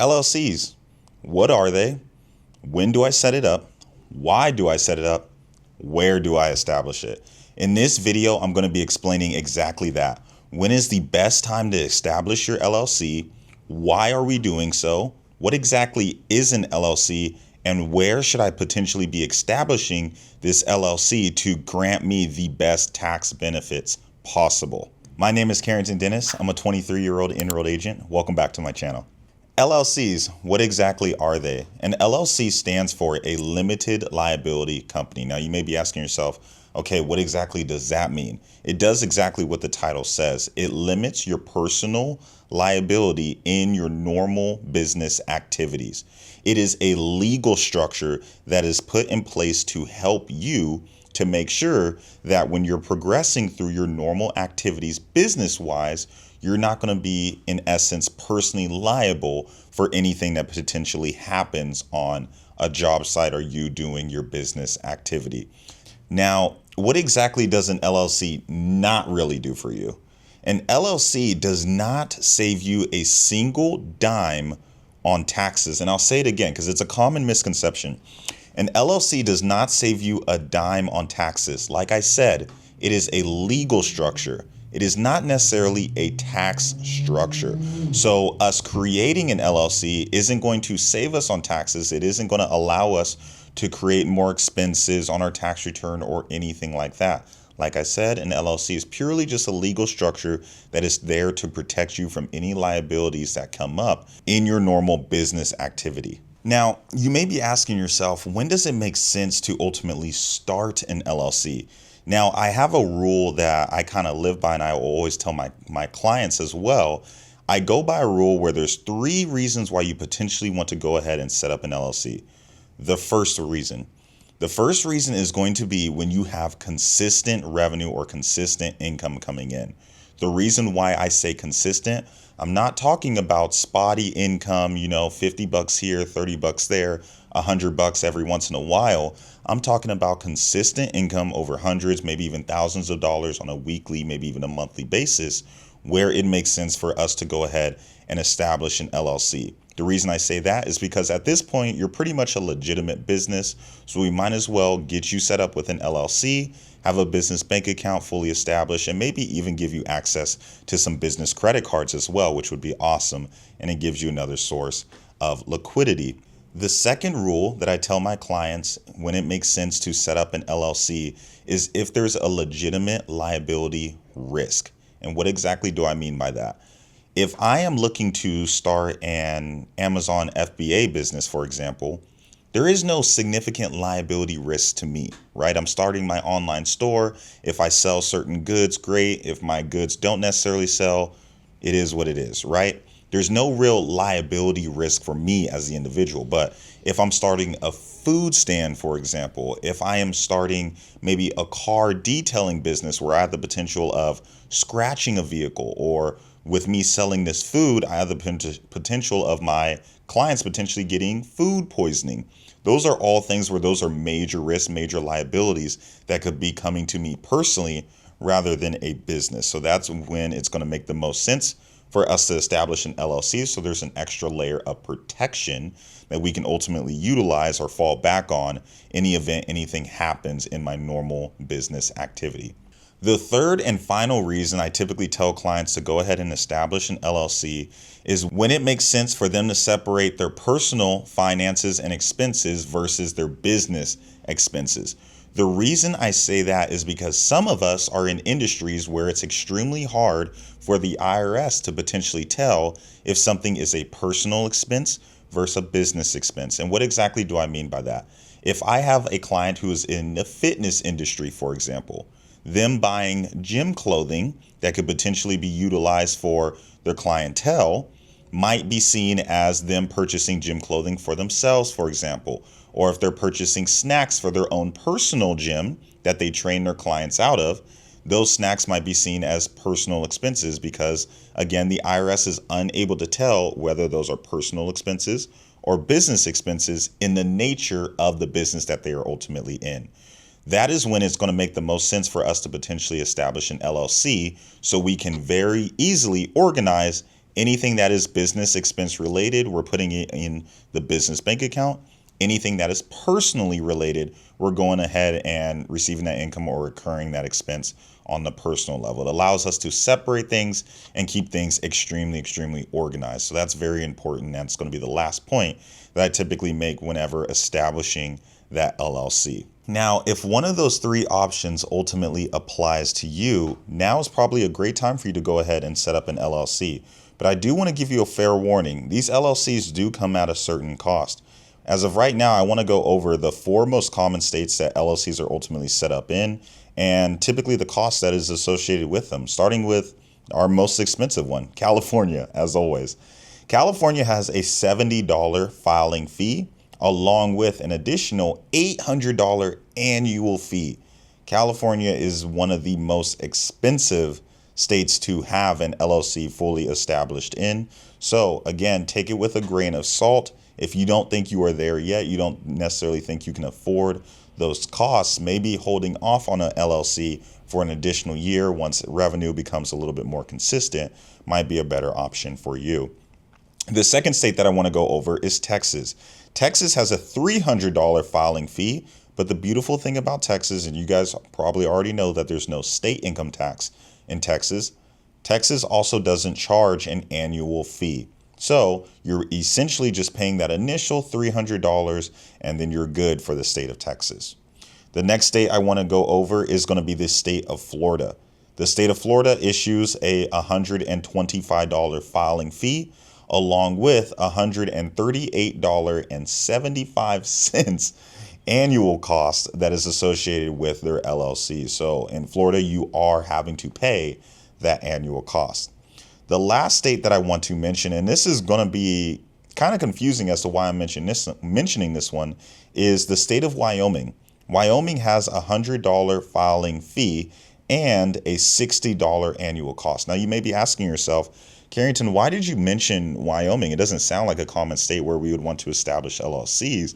LLCs, what are they? When do I set it up? Why do I set it up? Where do I establish it? In this video, I'm going to be explaining exactly that. When is the best time to establish your LLC? Why are we doing so? What exactly is an LLC? And where should I potentially be establishing this LLC to grant me the best tax benefits possible? My name is Karrington. I'm a 23-year-old enrolled agent. Welcome back to my channel. LLCs, what exactly are they? An LLC stands for a limited liability company. Now you may be asking yourself, okay, what exactly does that mean? It does exactly what the title says. It limits your personal liability in your normal business activities. It is a legal structure that is put in place to help you to make sure that when you're progressing through your normal activities business-wise, you're not going to be, in essence, personally liable for anything that potentially happens on a job site or you doing your business activity. Now, what exactly does an LLC not really do for you? An LLC does not save you a single dime on taxes. And I'll say it again because it's a common misconception. An LLC does not save you a dime on taxes. Like I said, it is a legal structure. It is not necessarily a tax structure. So us creating an LLC isn't going to save us on taxes. It isn't going to allow us to create more expenses on our tax return or anything like that. Like I said, an LLC is purely just a legal structure that is there to protect you from any liabilities that come up in your normal business activity. Now, you may be asking yourself, when does it make sense to ultimately start an LLC? Now, I have a rule that I kind of live by, and I will always tell my clients as well. I go by a rule where there's 3 reasons why you potentially want to go ahead and set up an LLC. The first reason is going to be when you have consistent revenue or consistent income coming in. The reason why I say consistent, I'm not talking about spotty income, $50 here, $30 there, $100 every once in a while. I'm talking about consistent income over hundreds, maybe even thousands of dollars on a weekly, maybe even a monthly basis, where it makes sense for us to go ahead and establish an LLC. The reason I say that is because at this point, you're pretty much a legitimate business. So we might as well get you set up with an LLC, have a business bank account fully established, and maybe even give you access to some business credit cards as well, which would be awesome. And it gives you another source of liquidity. The second rule that I tell my clients when it makes sense to set up an LLC is if there's a legitimate liability risk. And what exactly do I mean by that? If I am looking to start an Amazon FBA business, for example, there is no significant liability risk to me, right? I'm starting my online store. If I sell certain goods, great. If my goods don't necessarily sell, it is what it is, right? There's no real liability risk for me as the individual. But if I'm starting a food stand, for example, if I am starting maybe a car detailing business where I have the potential of scratching a vehicle, or with me selling this food, I have the potential of my clients potentially getting food poisoning. Those are all things where those are major risks, major liabilities that could be coming to me personally rather than a business. So that's when it's going to make the most sense for us to establish an LLC. So there's an extra layer of protection that we can ultimately utilize or fall back on in the event anything happens in my normal business activity. The third and final reason I typically tell clients to go ahead and establish an LLC is when it makes sense for them to separate their personal finances and expenses versus their business expenses. The reason I say that is because some of us are in industries where it's extremely hard for the IRS to potentially tell if something is a personal expense versus a business expense. And what exactly do I mean by that? If I have a client who is in the fitness industry, for example, them buying gym clothing that could potentially be utilized for their clientele might be seen as them purchasing gym clothing for themselves, for example. Or if they're purchasing snacks for their own personal gym that they train their clients out of, those snacks might be seen as personal expenses because, again, the IRS is unable to tell whether those are personal expenses or business expenses in the nature of the business that they are ultimately in. That is when it's going to make the most sense for us to potentially establish an LLC so we can very easily organize Anything that is business expense related, we're putting it in the business bank account. Anything that is personally related, we're going ahead and receiving that income or incurring that expense on the personal level. It allows us to separate things and keep things extremely organized. So that's very important. That's going to be the last point that I typically make whenever establishing that LLC. Now, if one of those three options ultimately applies to you, now is probably a great time for you to go ahead and set up an LLC. But I do want to give you a fair warning. These LLCs do come at a certain cost. As of right now, I want to go over the 4 most common states that LLCs are ultimately set up in, and typically the cost that is associated with them, starting with our most expensive one, California, as always. California has a $70 filing fee, along with an additional $800 annual fee. California is one of the most expensive states to have an LLC fully established in. So again, take it with a grain of salt. If you don't think you are there yet, you don't necessarily think you can afford those costs, maybe holding off on an LLC for an additional year once revenue becomes a little bit more consistent might be a better option for you. The second state that I want to go over is Texas. Texas has a $300 filing fee, but the beautiful thing about Texas, and you guys probably already know that there's no state income tax in Texas. Texas also doesn't charge an annual fee. So you're essentially just paying that initial $300 and then you're good for the state of Texas. The next state I want to go over is going to be the state of Florida. The state of Florida issues a $125 filing fee, along with $138.75 annual cost that is associated with their LLC. So in Florida, you are having to pay that annual cost. The last state that I want to mention, and this is going to be kind of confusing as to why I'm mentioning this one, is the state of Wyoming. Wyoming has a $100 filing fee and a $60 annual cost. Now you may be asking yourself, Karrington, why did you mention Wyoming? It doesn't sound like a common state where we would want to establish LLCs.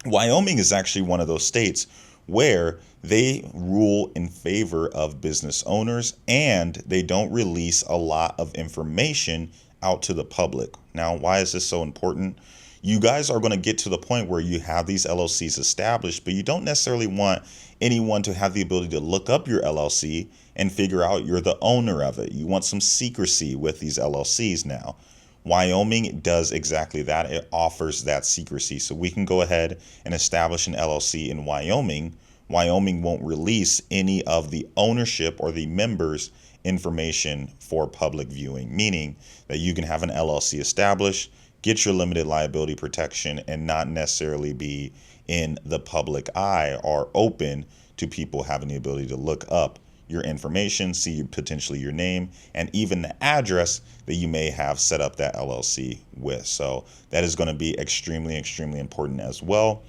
Wyoming is actually one of those states where they rule in favor of business owners and they don't release a lot of information out to the public. Now, why is this so important? You guys are going to get to the point where you have these LLCs established, but you don't necessarily want anyone to have the ability to look up your LLC and figure out you're the owner of it. You want some secrecy with these LLCs now. Wyoming does exactly that. It offers that secrecy. So we can go ahead and establish an LLC in Wyoming. Wyoming won't release any of the ownership or the members' information for public viewing, meaning that you can have an LLC established, get your limited liability protection, and not necessarily be in the public eye or open to people having the ability to look up your information, see potentially your name, and even the address that you may have set up that LLC with. So that is going to be extremely important as well.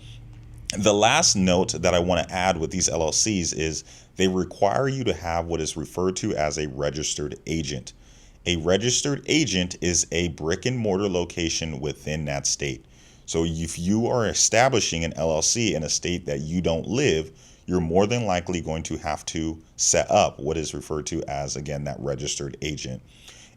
The last note that I want to add with these LLCs is they require you to have what is referred to as a registered agent. A registered agent is a brick and mortar location within that state. So if you are establishing an LLC in a state that you don't live, you're more than likely going to have to set up what is referred to as, again, that registered agent.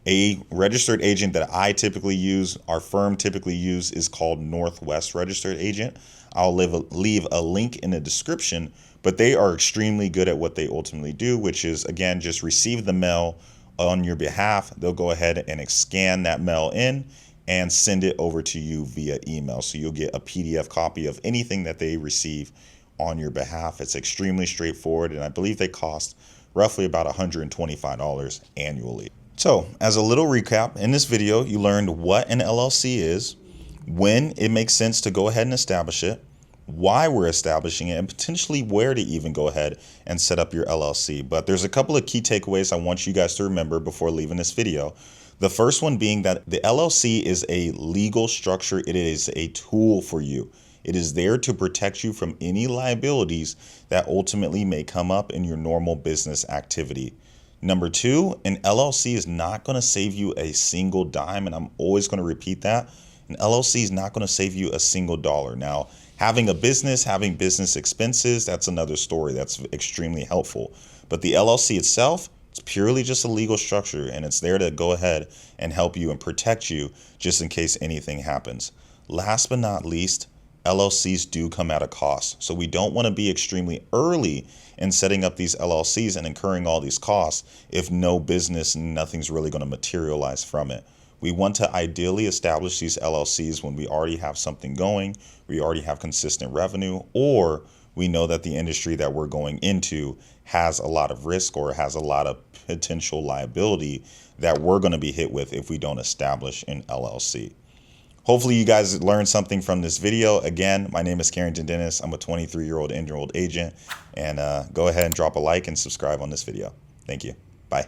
A registered agent that I typically use, our firm typically use, is called Northwest Registered Agent. I'll leave a link in the description, but they are extremely good at what they ultimately do, which is, again, just receive the mail on your behalf. They'll go ahead and scan that mail in and send it over to you via email. So you'll get a PDF copy of anything that they receive on your behalf. It's extremely straightforward, and I believe they cost roughly about $125 annually. So as a little recap, in this video, you learned what an LLC is, when it makes sense to go ahead and establish it, why we're establishing it, and potentially where to even go ahead and set up your LLC. But there's a couple of key takeaways I want you guys to remember before leaving this video. The first one being that the LLC is a legal structure. It is a tool for you. It is there to protect you from any liabilities that ultimately may come up in your normal business activity. Number two, an LLC is not going to save you a single dime, and I'm always going to repeat that. An LLC is not going to save you a single dollar. Now, having a business, having business expenses, that's another story. That's extremely helpful. But the LLC itself, It's purely just a legal structure, and it's there to go ahead and help you and protect you just in case anything happens. Last but not least, LLCs do come at a cost. So we don't want to be extremely early in setting up these LLCs and incurring all these costs if no business and nothing's really going to materialize from it. We want to ideally establish these LLCs when we already have something going, we already have consistent revenue, or we know that the industry that we're going into has a lot of risk or has a lot of potential liability that we're going to be hit with if we don't establish an LLC. Hopefully you guys learned something from this video. Again, my name is Karrington Dennis. I'm a 23-year-old enrolled agent, and go ahead and drop a like and subscribe on this video. Thank you. Bye.